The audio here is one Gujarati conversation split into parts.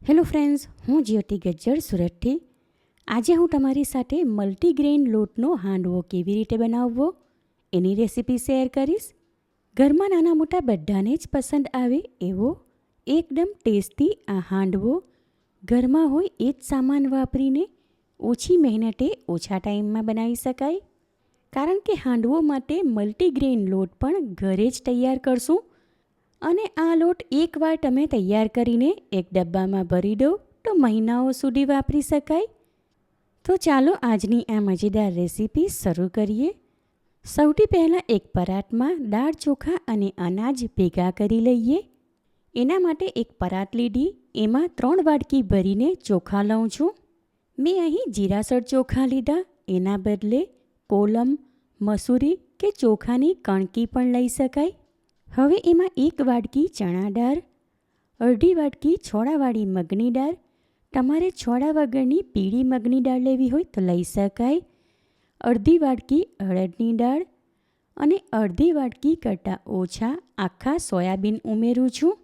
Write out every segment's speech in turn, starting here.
હેલો ફ્રેન્ડ્સ, હું જ્યોતિ ગજ્જર સુરતથી. આજે હું તમારી સાથે મલ્ટીગ્રેઇન લોટનો હાંડવો કેવી રીતે બનાવવો એની રેસીપી શેર કરીશ. ઘરમાં નાના મોટા બધાને જ પસંદ આવે એવો એકદમ ટેસ્ટી આ હાંડવો ઘરમાં હોય એ જ સામાન વાપરીને ઓછી મહેનતે ઓછા ટાઈમમાં બનાવી શકાય. કારણ કે હાંડવો માટે મલ્ટીગ્રેઇન લોટ પણ ઘરે જ તૈયાર કરશું અને આ લોટ એકવાર તમે તૈયાર કરીને એક ડબ્બામાં ભરી દો તો મહિનાઓ સુધી વાપરી શકાય. તો ચાલો આજની આ મજેદાર રેસીપી શરૂ કરીએ. સૌથી પહેલાં એક પરાતમાં દાળ ચોખા અને અનાજ ભેગા કરી લઈએ. એના માટે એક પરાત લીધી, એમાં 3 વાટકી ભરીને ચોખા લઉં છું. મેં અહીં જીરાસર ચોખા લીધા, એના બદલે કોલમ, મસૂરી કે ચોખાની કણકી પણ લઈ શકાય. હવે એમાં 1 વાટકી ચણા દાળ, અડધી વાટકી છોડાવાળી મગની દાળ, તમારે છોડા વગરની પીળી મગની દાળ લેવી હોય તો લઈ શકાય, અડધી વાટકી અડદની દાળ અને અડધી વાટકી કરતાં ઓછા આખા સોયાબીન ઉમેરું છું.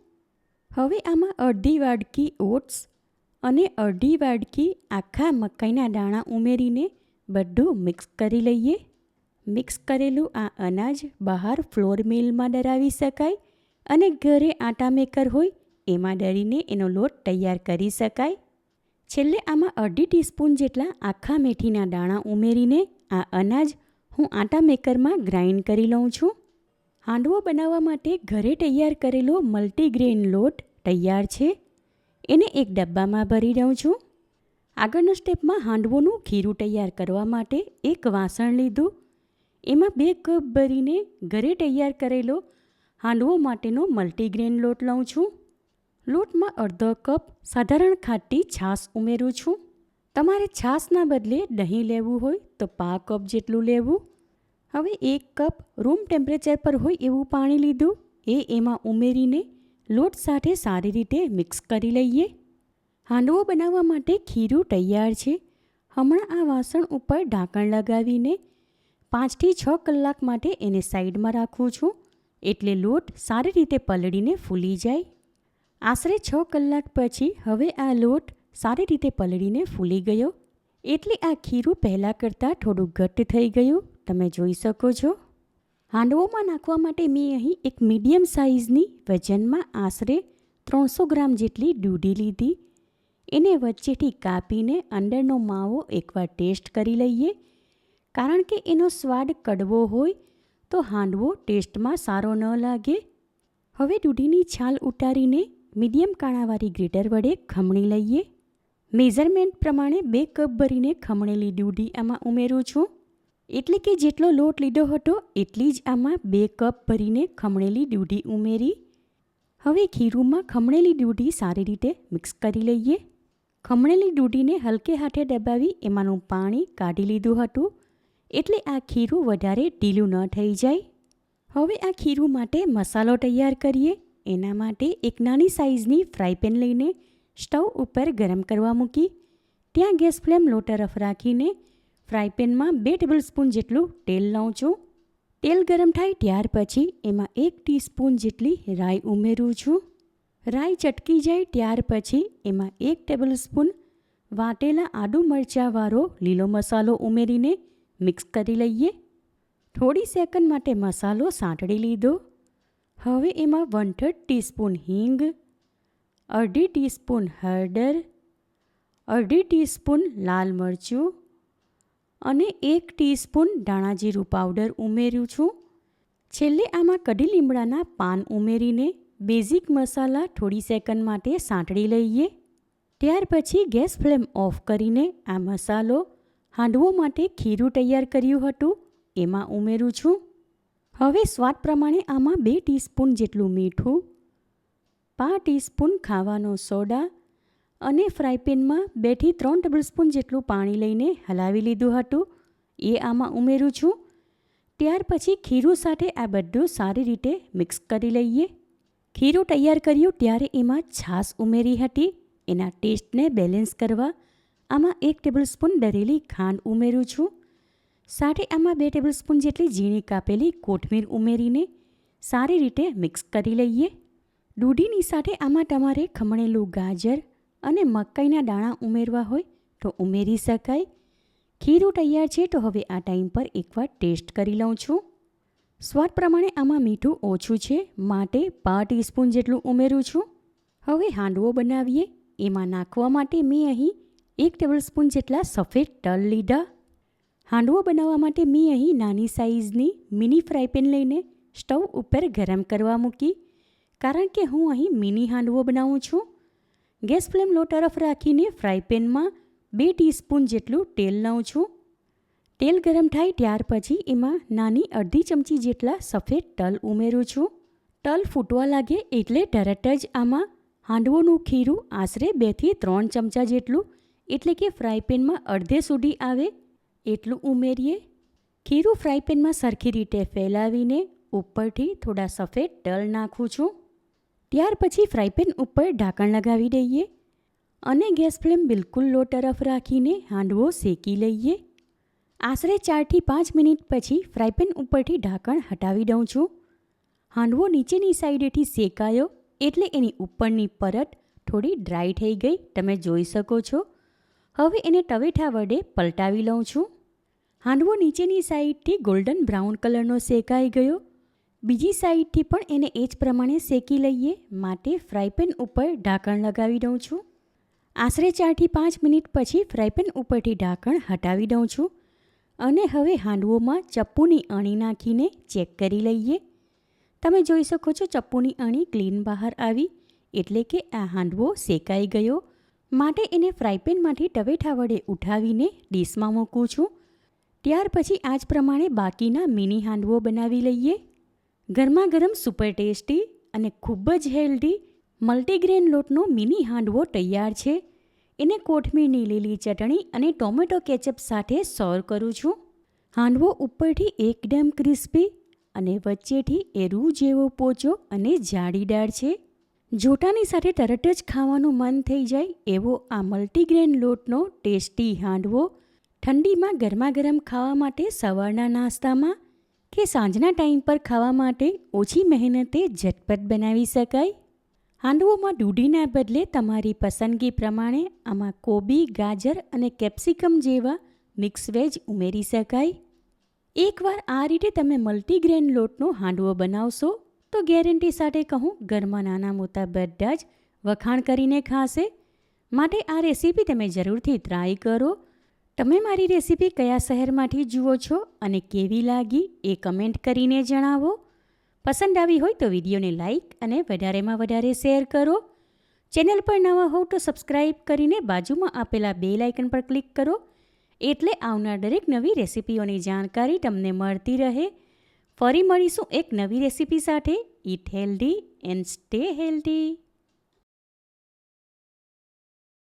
હવે આમાં અડધી વાટકી ઓટ્સ અને અડધી વાટકી આખા મકાઈના દાણા ઉમેરીને બધું મિક્સ કરી લઈએ. મિક્સ કરેલું આ અનાજ બહાર ફ્લોર મિલમાં દળાવી શકાય અને ઘરે આટા મેકર હોય એમાં દળીને એનો લોટ તૈયાર કરી શકાય. છેલ્લે આમાં અડધી ટીસ્પૂન જેટલા આખા મેથીના દાણા ઉમેરીને આ અનાજ હું આટા મેકરમાં ગ્રાઇન્ડ કરી લઉં છું. હાંડવો બનાવવા માટે ઘરે તૈયાર કરેલો મલ્ટીગ્રેઇન લોટ તૈયાર છે. એને એક ડબ્બામાં ભરી દઉં છું. આગળના સ્ટેપમાં હાંડવોનું ખીરું તૈયાર કરવા માટે એક વાસણ લીધું. એમાં 2 કપ ભરીને ઘરે તૈયાર કરેલો હાંડવો માટેનો મલ્ટીગ્રેઇન લોટ લઉં છું. લોટમાં અડધો કપ સાધારણ ખાટી છાશ ઉમેરું છું. તમારે છાશના બદલે દહીં લેવું હોય તો 1/2 કપ જેટલું લેવું. હવે 1 કપ રૂમ ટેમ્પરેચર પર હોય એવું પાણી લીધું, એ એમાં ઉમેરીને લોટ સાથે સારી રીતે મિક્સ કરી લઈએ. હાંડવો બનાવવા માટે ખીરું તૈયાર છે. હમણાં આ વાસણ ઉપર ઢાંકણ લગાવીને 5 થી 6 કલાક માટે એને સાઈડમાં રાખું છું, એટલે લોટ સારી રીતે પલળીને ફૂલી જાય. આશરે 6 કલાક પછી હવે આ લોટ સારી રીતે પલળીને ફૂલી ગયો, એટલે આ ખીરું પહેલાં કરતાં થોડું ઘટ્ટ થઈ ગયું તમે જોઈ શકો છો. હાંડવોમાં નાખવા માટે મેં અહીં એક મીડિયમ સાઇઝની વજનમાં આશરે 300 ગ્રામ જેટલી દૂધી લીધી. એને વચ્ચેથી કાપીને અંદરનો માવો એકવાર ટેસ્ટ કરી લઈએ. કારણ કે એનો સ્વાદ કડવો હોય તો હાંડવો ટેસ્ટમાં સારો ન લાગે. હવે દૂધીની છાલ ઉતારીને મીડિયમ કાણાવાળી ગ્રેટર વડે ખમણી લઈએ. મેઝરમેન્ટ પ્રમાણે 2 કપ ભરીને ખમણેલી દૂધી આમાં ઉમેરું છું. એટલે કે જેટલો લોટ લીધો હતો એટલી જ આમાં 2 કપ ભરીને ખમણેલી દૂધી ઉમેરી. હવે ખીરુંમાં ખમણેલી દૂધી સારી રીતે મિક્સ કરી લઈએ. ખમણેલી દૂધીને હલકે હાથે દબાવી એમાંનું પાણી કાઢી લીધું હતું, એટલે આ ખીરું વધારે ઢીલું ન થઈ જાય. હવે આ ખીરું માટે મસાલો તૈયાર કરીએ. એના માટે એક નાની સાઇઝની ફ્રાય પેન લઈને સ્ટવ ઉપર ગરમ કરવા મૂકી. ત્યાં ગેસ ફ્લેમ લો તરફ રાખીને ફ્રાય પેનમાં 2 ટેબલસ્પૂન જેટલું તેલ લઉં છું. તેલ ગરમ થાય ત્યાર પછી એમાં 1 ટીસ્પૂન જેટલી રાઈ ઉમેરું છું. રાઈ ચટકી જાય ત્યાર પછી એમાં 1 ટેબલસ્પૂન વાટેલા આદુ મરચાંવાળો લીલો મસાલો ઉમેરીને મિક્સ કરી લઈએ. થોડી સેકન્ડ માટે મસાલો સાંતળી લીધો. હવે એમાં 1/3 ટીસ્પૂન હિંગ, અડધી ટીસ્પૂન હળદર, અડધી ટીસ્પૂન લાલ મરચું અને 1 ટીસ્પૂન ધાણા જીરું પાવડર ઉમેરું છું. છેલ્લે આમાં કઢી લીમડાના પાન ઉમેરીને બેઝિક મસાલા થોડી સેકન્ડ માટે સાંતળી લઈએ. ત્યાર પછી ગેસ ફ્લેમ ઓફ કરીને આ મસાલો હાંડવો માટે ખીરું તૈયાર કર્યું હતું એમાં ઉમેરું છું. હવે સ્વાદ પ્રમાણે આમાં 2 ટીસ્પૂન જેટલું મીઠું, 5 ટીસ્પૂન ખાવાનો સોડા અને ફ્રાય પેનમાં 2 થી 3 ટેબલસ્પૂન જેટલું પાણી લઈને હલાવી લીધું હતું એ આમાં ઉમેરું છું. ત્યાર પછી ખીરું સાથે આ બધું સારી રીતે મિક્સ કરી લઈએ. ખીરું તૈયાર કર્યું ત્યારે એમાં છાશ ઉમેરી હતી. એના ટેસ્ટને બેલેન્સ કરવા આમાં 1 ટેબલસ્પૂન દળેલી ખાંડ ઉમેરું છું. સાથે આમાં 2 ટેબલસ્પૂન જેટલી ઝીણી કાપેલી કોથમીર ઉમેરીને સારી રીતે મિક્સ કરી લઈએ. દૂધીની સાથે આમાં તમારે ખમણેલું ગાજર અને મકાઈના દાણા ઉમેરવા હોય તો ઉમેરી શકાય. ખીરું તૈયાર છે તો હવે આ ટાઈમ પર એકવાર ટેસ્ટ કરી લઉં છું. સ્વાદ પ્રમાણે આમાં મીઠું ઓછું છે માટે 1/2 ટીસ્પૂન જેટલું ઉમેરું છું. હવે હાંડવો બનાવીએ. એમાં નાખવા માટે મેં અહીં 1 ટેબલસ્પૂન જેટલા સફેદ તલ લીધા. હાંડવો બનાવવા માટે મેં અહીં નાની સાઇઝની મિની ફ્રાયપેન લઈને સ્ટવ ઉપર ગરમ કરવા મૂકી, કારણ કે હું અહીં મિની હાંડવો બનાવું છું. ગેસ ફ્લેમ લો તરફ રાખીને ફ્રાયપેનમાં 2 ટીસ્પૂન જેટલું તેલ લઉં છું. તેલ ગરમ થાય ત્યાર પછી એમાં નાની અડધી ચમચી જેટલા સફેદ તલ ઉમેરું છું. તલ ફૂટવા લાગે એટલે તરત જ આમાં હાંડવોનું ખીરું આશરે 2 થી 3 ચમચા જેટલું, એટલે કે ફ્રાયપેનમાં અડધે સુધી આવે એટલું ઉમેરીએ. ખીરું ફ્રાયપેનમાં સરખી રીતે ફેલાવીને ઉપરથી થોડા સફેદ તલ નાખું છું. ત્યાર પછી ફ્રાયપેન ઉપર ઢાંકણ લગાવી દઈએ અને ગેસ ફ્લેમ બિલકુલ લો તરફ રાખીને હાંડવો શેકી લઈએ. આશરે 4 થી 5 મિનિટ પછી ફ્રાયપેન ઉપરથી ઢાંકણ હટાવી દઉં છું. હાંડવો નીચેની સાઈડેથી શેકાયો એટલે એની ઉપરની પરત થોડી ડ્રાય થઈ ગઈ, તમે જોઈ શકો છો. હવે એને તવેથા વડે પલટાવી લઉં છું. હાંડવો નીચેની સાઈડથી ગોલ્ડન બ્રાઉન કલરનો શેકાઈ ગયો. બીજી સાઈડથી પણ એને એ જ પ્રમાણે શેકી લઈએ માટે ફ્રાયપેન ઉપર ઢાંકણ લગાવી દઉં છું. આશરે 4 થી 5 મિનિટ પછી ફ્રાયપેન ઉપરથી ઢાંકણ હટાવી દઉં છું અને હવે હાંડવોમાં ચપ્પુની અણી નાખીને ચેક કરી લઈએ. તમે જોઈ શકો છો ચપ્પુની અણી ક્લીન બહાર આવી, એટલે કે આ હાંડવો શેકાઈ ગયો. માટે એને ફ્રાયપેનમાંથી તવેથા વડે ઉઠાવીને ડીશમાં મૂકું છું. ત્યાર પછી આ જ પ્રમાણે બાકીના મિની હાંડવો બનાવી લઈએ. ગરમા ગરમ સુપર ટેસ્ટી અને ખૂબ જ હેલ્ધી મલ્ટીગ્રેન લોટનો મિની હાંડવો તૈયાર છે. એને કોથમીરની લીલી ચટણી અને ટોમેટો કેચઅપ સાથે સર્વ કરું છું. હાંડવો ઉપરથી એકદમ ક્રિસ્પી અને વચ્ચેથી એ રૂ જેવો પોચો અને જાળીદાર છે. જોટાની સાથે તરત જ ખાવાનું મન થઈ જાય એવો આ મલ્ટીગ્રેન લોટનો ટેસ્ટી હાંડવો ઠંડીમાં ગરમા ગરમ ખાવા માટે સવારના નાસ્તામાં કે સાંજના ટાઈમ પર ખાવા માટે ઓછી મહેનતે ઝટપટ બનાવી શકાય. હાંડવોમાં દૂધીના બદલે તમારી પસંદગી પ્રમાણે આમાં કોબી, ગાજર અને કેપ્સિકમ જેવા મિક્સ વેજ ઉમેરી શકાય. એકવાર આ રીતે તમે મલ્ટીગ્રેન લોટનો હાંડવો બનાવશો તો ગેરંટી સાથે કહું, ઘરમાં નાના મોટા બધા જ વખાણ કરીને ખાશે. માટે આ રેસીપી તમે જરૂરથી ટ્રાય કરો. તમે મારી રેસીપી કયા શહેરમાંથી જુઓ છો અને કેવી લાગી એ કમેન્ટ કરીને જણાવો. પસંદ આવી હોય તો વિડીયોને લાઇક અને વધારેમાં વધારે શેર કરો. ચેનલ પર નવા હોવ તો સબસ્ક્રાઈબ કરીને બાજુમાં આપેલા બેલ આઇકન પર ક્લિક કરો, એટલે આવનાર દરેક નવી રેસીપીઓની જાણકારી તમને મળતી રહે. ફરી મળીશું એક નવી રેસીપી સાથે. Eat healthy and stay healthy.